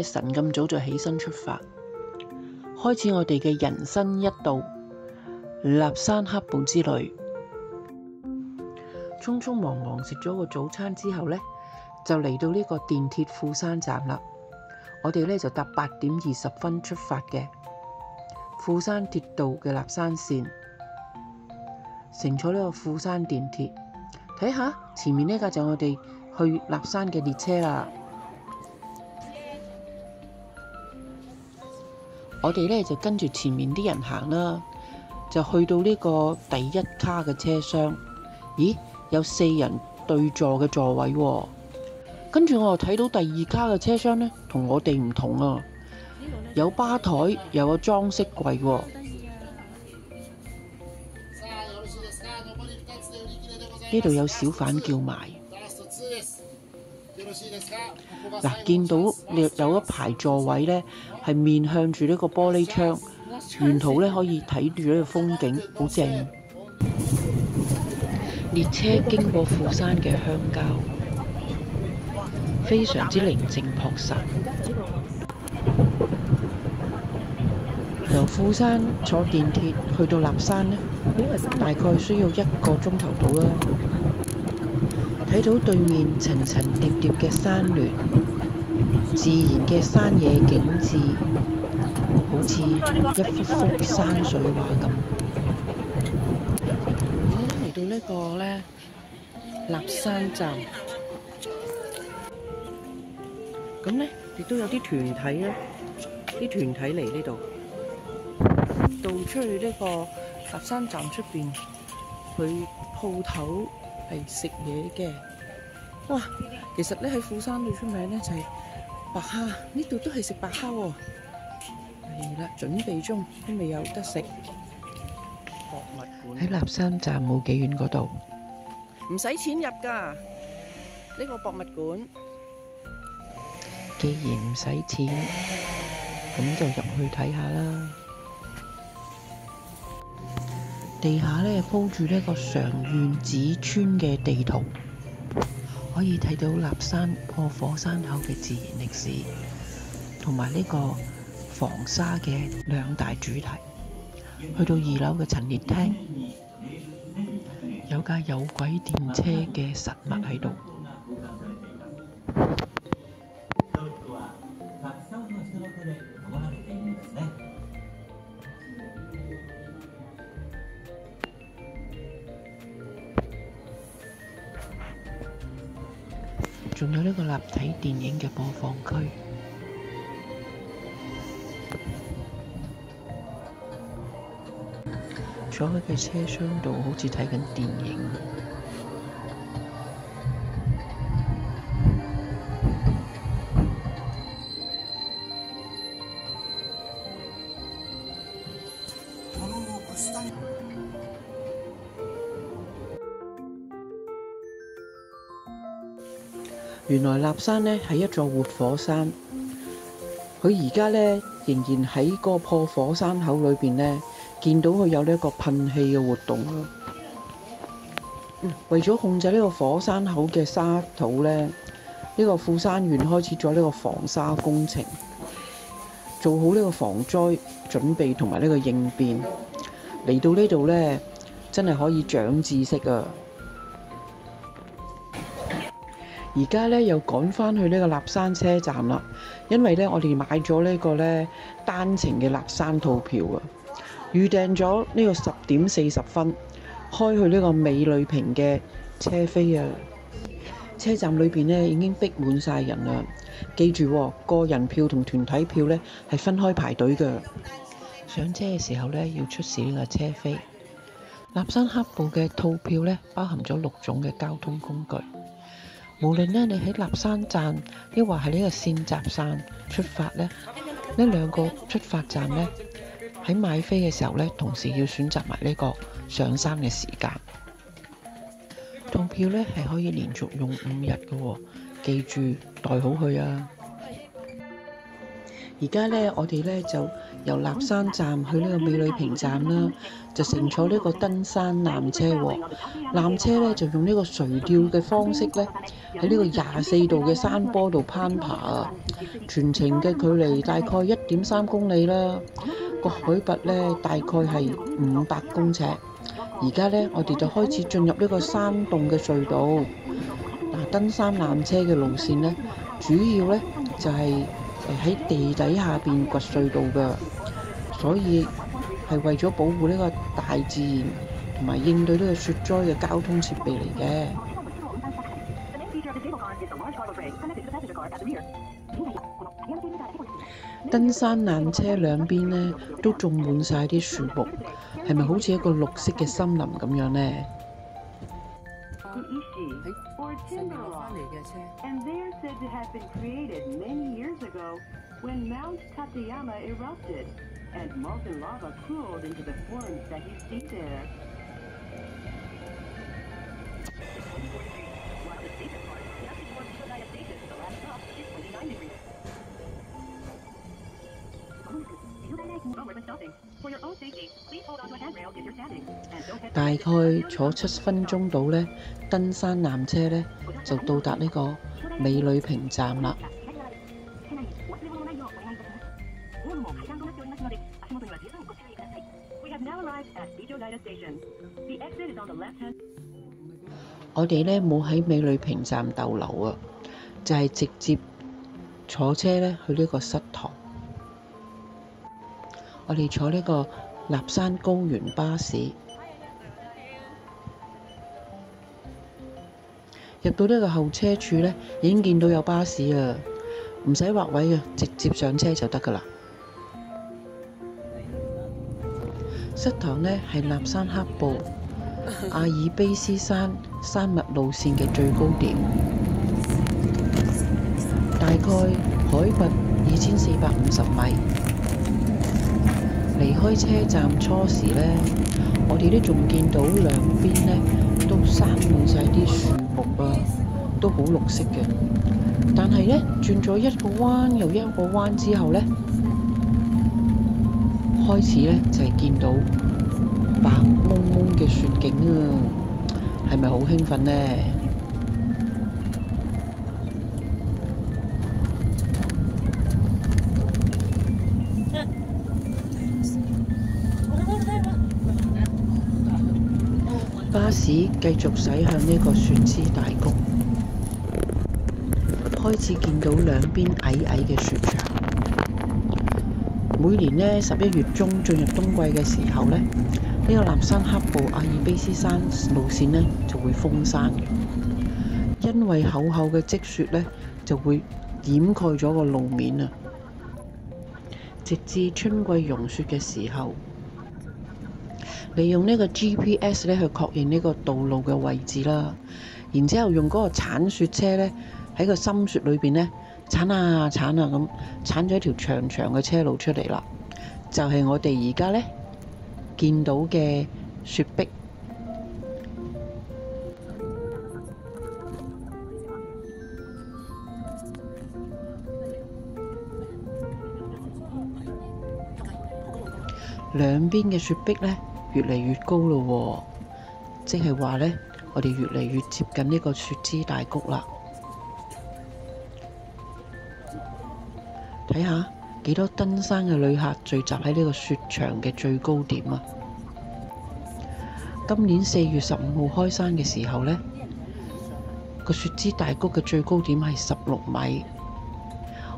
咧晨咁早就起身出發，開始我哋嘅人生一道立山黑部之旅。匆匆忙忙食咗個早餐之後呢，就嚟到呢個電鐵富山站啦。我哋呢就搭8:20出發嘅富山鐵道嘅立山線，乘坐呢個富山電鐵。睇下前面呢架就係我哋去立山嘅列車啦。我哋呢就跟住前面啲人行啦，就去到呢個第一卡嘅車廂。咦，有4人對座嘅座位喎。跟住我又睇到第2卡嘅車廂呢，同我哋唔同啊，有吧台，又有裝飾櫃喎。呢度有小販叫賣。嗱，見到有一排座位呢，係面向住呢個玻璃窗，沿途呢可以睇住呢個風景，好正。列車經過富山嘅鄉郊，非常之寧靜樸實。由富山坐電鐵去到立山呢，大概需要1個鐘頭到啦。睇到對面層層疊疊嘅山巒，自然嘅山野景致，好似一幅幅山水畫咁。嚟到呢個呢，立山站，咁呢亦都有啲團體咧，啲團體嚟呢度，到出去呢個立山站出邊，去鋪頭係食嘢嘅。哇，其實咧喺富山最出名咧就係白蝦，呢度都係食白蝦喎。係啦，準備中，都未有得食。博物館喺立山站冇幾遠嗰度，唔使錢入㗎。呢個博物館，既然唔使錢，咁就入去睇下啦。地下咧鋪住呢個常願寺村嘅地圖，可以睇到立山破火山口嘅自然歷史，同埋呢個防沙嘅2大主題。去到2樓嘅陳列廳，有架有軌電車嘅實物喺度。仲有呢個立體電影嘅播放區。坐喺嘅車廂度，好似睇緊電影。原來立山呢係一座活火山，佢而家呢仍然喺個破火山口裏邊呢，見到佢有呢一個噴氣嘅活動咯。為咗控制呢個火山口嘅沙土呢，呢個富山縣開始咗呢個防沙工程，做好呢個防災準備同埋呢個應變。嚟到呢度呢，真係可以長知識啊！而家呢又趕返去呢個立山車站啦，因為呢我哋買咗呢個呢單程嘅立山套票啊，預訂咗呢個10:40開去呢個美女坪嘅車飛啊。車站裏邊呢已經逼滿晒人啦，記住喎，個人票同團體票呢係分開排隊㗎。上車嘅時候呢要出示呢個車飛。立山黑部嘅套票呢包含咗6種嘅交通工具。無論呢你喺立山站，抑或係呢個線集山出發呢，呢2個出發站呢，喺買飛嘅時候呢，同時要選擇埋呢個上山嘅時間。套票呢係可以連續用5日嘅喎，記住帶好佢啊！而家咧，我哋咧就由立山站去呢個美女坪站啦，就乘坐呢個登山纜車喎。纜車咧就用呢個垂吊嘅方式咧，喺呢個24度嘅山坡度攀爬啊！全程嘅距離大概1.3公里啦，個海拔咧大概係500公尺。而家咧，我哋就開始進入呢個山洞嘅隧道。嗱，登山纜車嘅路線咧，主要咧就係喺地底下邊掘隧道㗎，所以係為咗保護呢個大自然同埋應對呢個雪災嘅交通設備嚟嘅。登山纜車兩邊呢都種滿晒啲樹木，係咪好似一個綠色嘅森林咁樣呢？大概坐7分鐘到呢，登山纜車呢就到達呢個美女坪站啦。我哋呢冇喺美女坪站逗留啊，就係直接坐車呢去呢個膝堂。我哋坐呢個立山高原巴士，入到呢個候車處呢，已經見到有巴士啊，唔使劃位啊，直接上車就得㗎喇。膝堂呢係立山黑部阿爾卑斯山山脈路線嘅最高點，大概海拔2450米。離開車站初時呢，我哋都仲見到兩邊呢都生滿晒啲樹木啊，都好綠色嘅。但係呢，轉咗一個彎又一個彎之後呢，開始呢就係見到白蒙蒙嘅雪景啊，係咪好興奮呢？巴士繼續駛向呢個雪之大谷，開始見到兩邊矮矮嘅雪牆。每年呢11月中進入冬季嘅時候呢，呢個立山黑部阿爾卑斯山路線呢就會封山嘅，因為厚厚嘅積雪呢就會掩蓋咗個路面啊。直至春季融雪嘅時候，利用呢個 GPS 咧去確認呢個道路嘅位置啦，然之後用嗰個鏟雪車咧喺個深雪裏邊咧鏟啊鏟啊咁鏟咗一條長長嘅車路出嚟啦，就係我哋而家咧見到嘅雪壁。兩邊嘅雪壁咧越嚟越高咯喎，即係話呢，我哋越嚟越接近呢個雪之大谷啦。睇下幾多登山嘅旅客聚集喺呢個雪場嘅最高點啊！今年4月15號開山嘅時候呢，個雪之大谷嘅最高點係16米，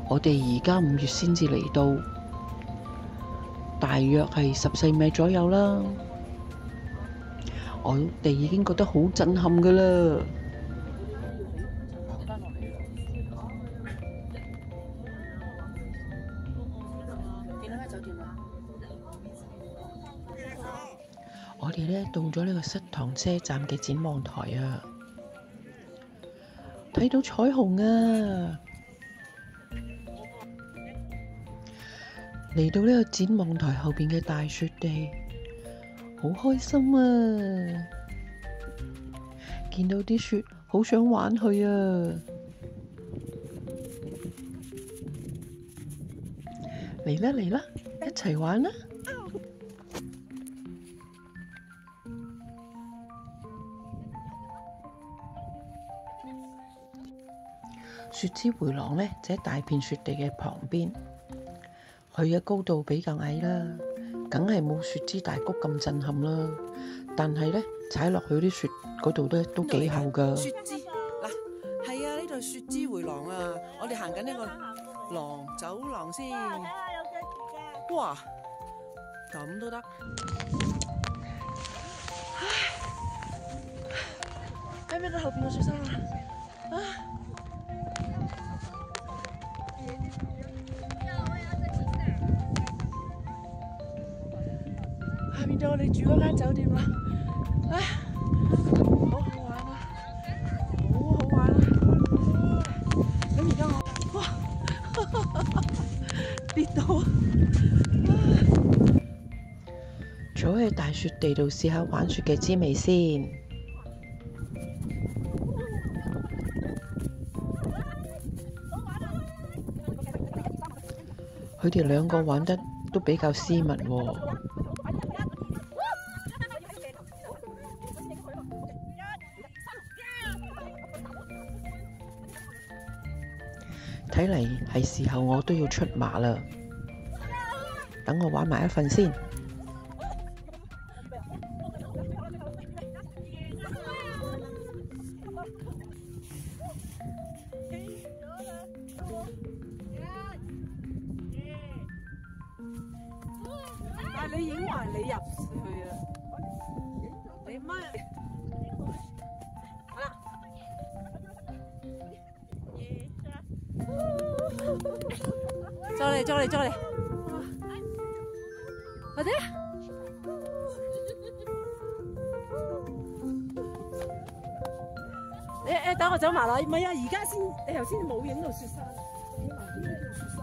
我哋而家5月先至嚟到，大約係14米左右啦。我哋已經覺得好震撼㗎啦！我哋呢到咗呢個膝堂車站嘅展望台啊，睇到彩虹啊！嚟到呢個展望台後邊嘅大雪地，好開心啊！見到啲雪，好想玩去啊！嚟啦嚟啦，一齊玩啦！雪之回廊呢，就喺大片雪地嘅旁邊，佢嘅高度比較矮啦，梗係冇雪之大谷咁震撼啦。但係呢，踩落去啲雪嗰度咧都幾厚噶。雪之嗱，係啊，呢度雪之回廊啊，我哋行緊呢個走廊先。哇，咁都得？睇唔睇到後邊個雪山啊？下面就我哋住嗰間酒店啦，好好玩啊，好好玩啊！咁而家我哇跌到啊！坐喺大雪地度試下玩雪嘅滋味先。佢哋兩個玩得都比較斯文喎。睇嚟係時候我都要出馬啦，等我玩埋一份先。但係你影埋你入去啊！你媽好啦，再嚟，快啲！等我走埋啦，唔係啊，而家先，你頭先冇影到雪山，影埋呢度雪山。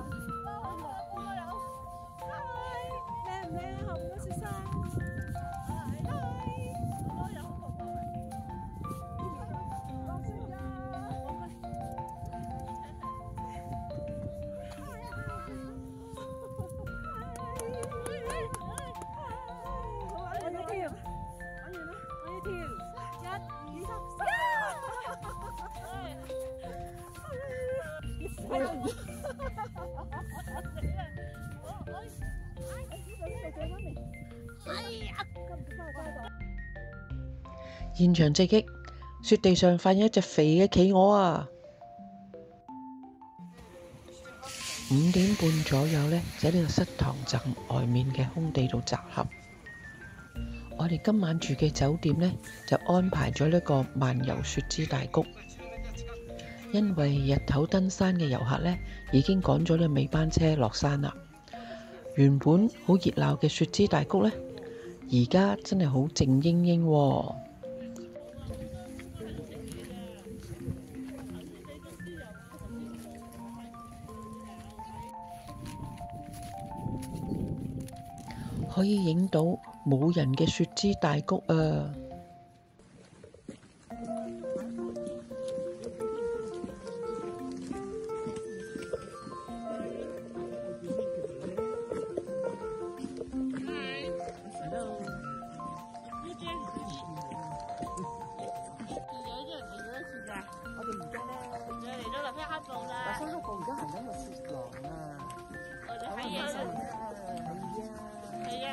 靚唔靚啊？後面個雪山。現場直擊，雪地上發現一隻肥嘅企鵝啊！5點半左右呢，就喺呢個膝堂站外面嘅空地度集合。我哋今晚住嘅酒店呢，就安排咗呢個漫遊雪之大谷。因為日頭登山嘅遊客呢，已經趕咗呢尾班車落山啦。原本好熱鬧嘅雪之大谷呢，而家真係好靜英英喎。可以影到冇人嘅雪之大谷啊！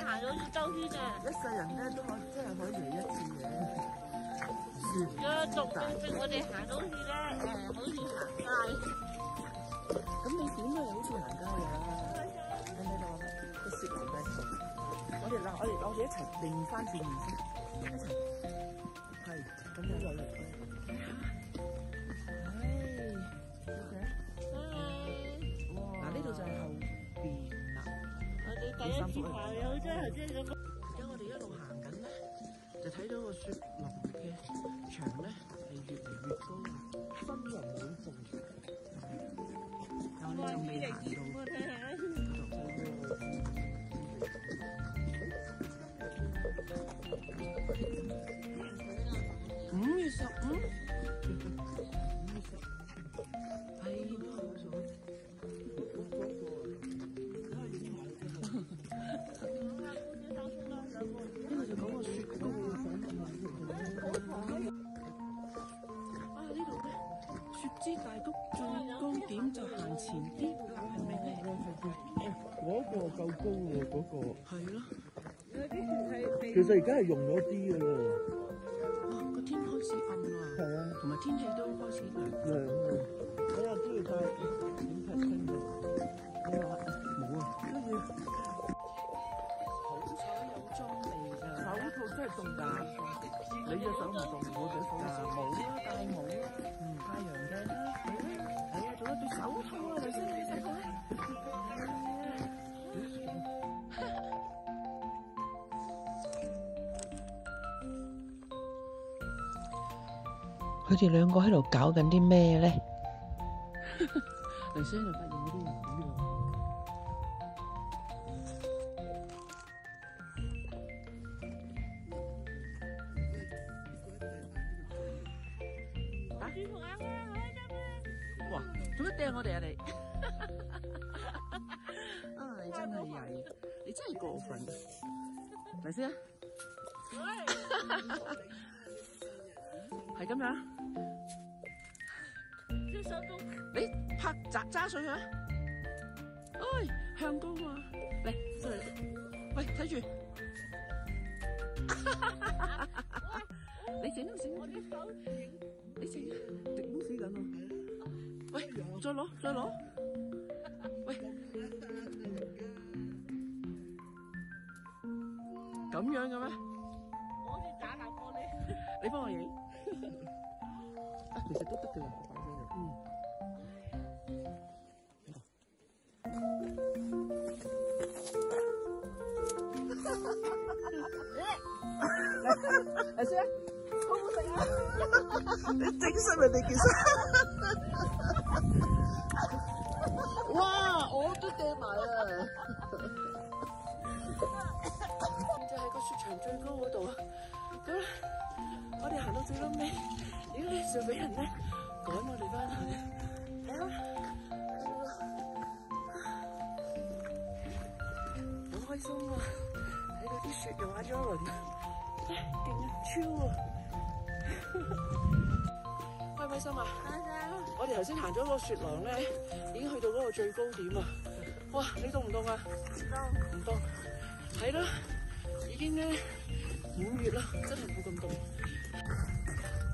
行到周圈啊！一世人咧都可真係可以嚟一次嘅。如果仲正我哋行到去咧，好似行街。咁你點都係好似行街㗎？睇唔睇到個雪龍嘅？我哋一齊擰翻轉面先，一齊係咁樣落嚟。嗱呢度就係後邊啦。我哋第一次行有真係真咁。而家我哋一路行緊咧，就睇到個雪龍嘅牆咧係越嚟越高，新黃滿布。但係仲未行到。5月15。係咯，夠高喎嗰個。係咯。其實而家係用咗啲嘅咯。哇！個天開始暗啦。係啊。同埋天氣都開始涼。涼啊！睇下都要帶點拍清嘅。你話冇啊？跟住好彩有裝備㗎。手套真係凍㗎。你隻手唔凍，我隻手冇啦，戴帽啦，太陽鏡啦，係啊，仲有對手套啊，頭先你睇過咧？佢哋兩個喺度搞緊啲咩咧？頭先就發現嗰啲人喺度。哇！做乜掟我哋啊你？啊！你真係曳，你真係過分。嚟先啊！係咁樣。你拍揸水佢啊！哎，向高啊！嚟，出嚟！喂，睇住。你整都整，我啲手你整，頂死緊啊！喂，再攞，再攞。喂，咁樣嘅咩？我好似打爛玻璃。你幫我影。啊，其實都得嘅啦，擺咗入。嚟先，好唔好食啊？你整濕人哋件衫。哇！我都掟埋啊！就係個雪場最高嗰度啊！咁咧，我哋行到最尾，點咧就俾人咧趕我哋翻去。睇啦，好開心啊！睇到啲雪融化咗一輪，勁啊，超啊！開唔開心啊？開心！我哋頭先行咗個雪廊咧，已經去到嗰個最高點啊！哇，你凍唔凍啊？唔凍，係啦，已經咧5月啦，真係冇咁凍。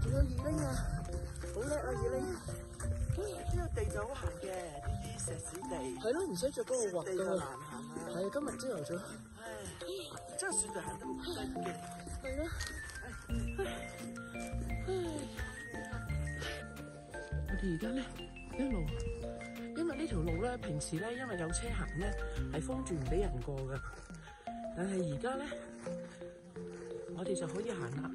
仲有二拎啊，好叻啊二拎！呢個地就好行嘅，啲石屎地。係咯，唔使着嗰個滑嘅。難行啊！係啊，今日朝頭早。唉，真係雪地行得好犀嘅。係咯。我哋而家咧一路，因為呢條路咧平時咧因為有車行咧係封住唔俾人過㗎，但係而家咧我哋就可以行啦。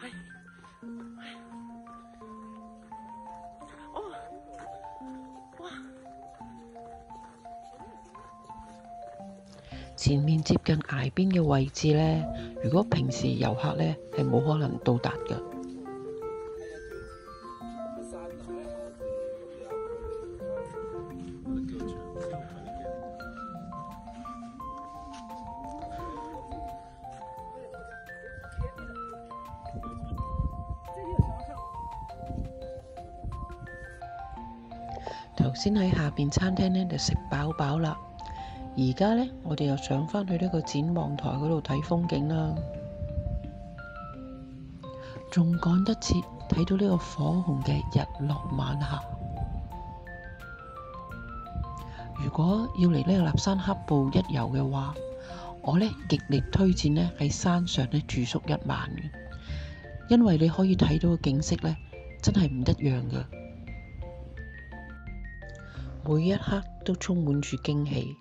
係，哦，哇！前面接近崖邊嘅位置咧，如果平時遊客咧係冇可能到達嘅。頭先喺下邊餐廳咧就食飽飽啦。而家咧，我哋又上返去呢個展望台嗰度睇風景啦，仲趕得切睇到呢個火紅嘅日落晚霞。如果要嚟呢個立山黑部一遊嘅話，我咧極力推薦咧喺山上咧住宿1晚嘅，因為你可以睇到嘅景色咧真係唔一樣嘅，每一刻都充滿住驚喜。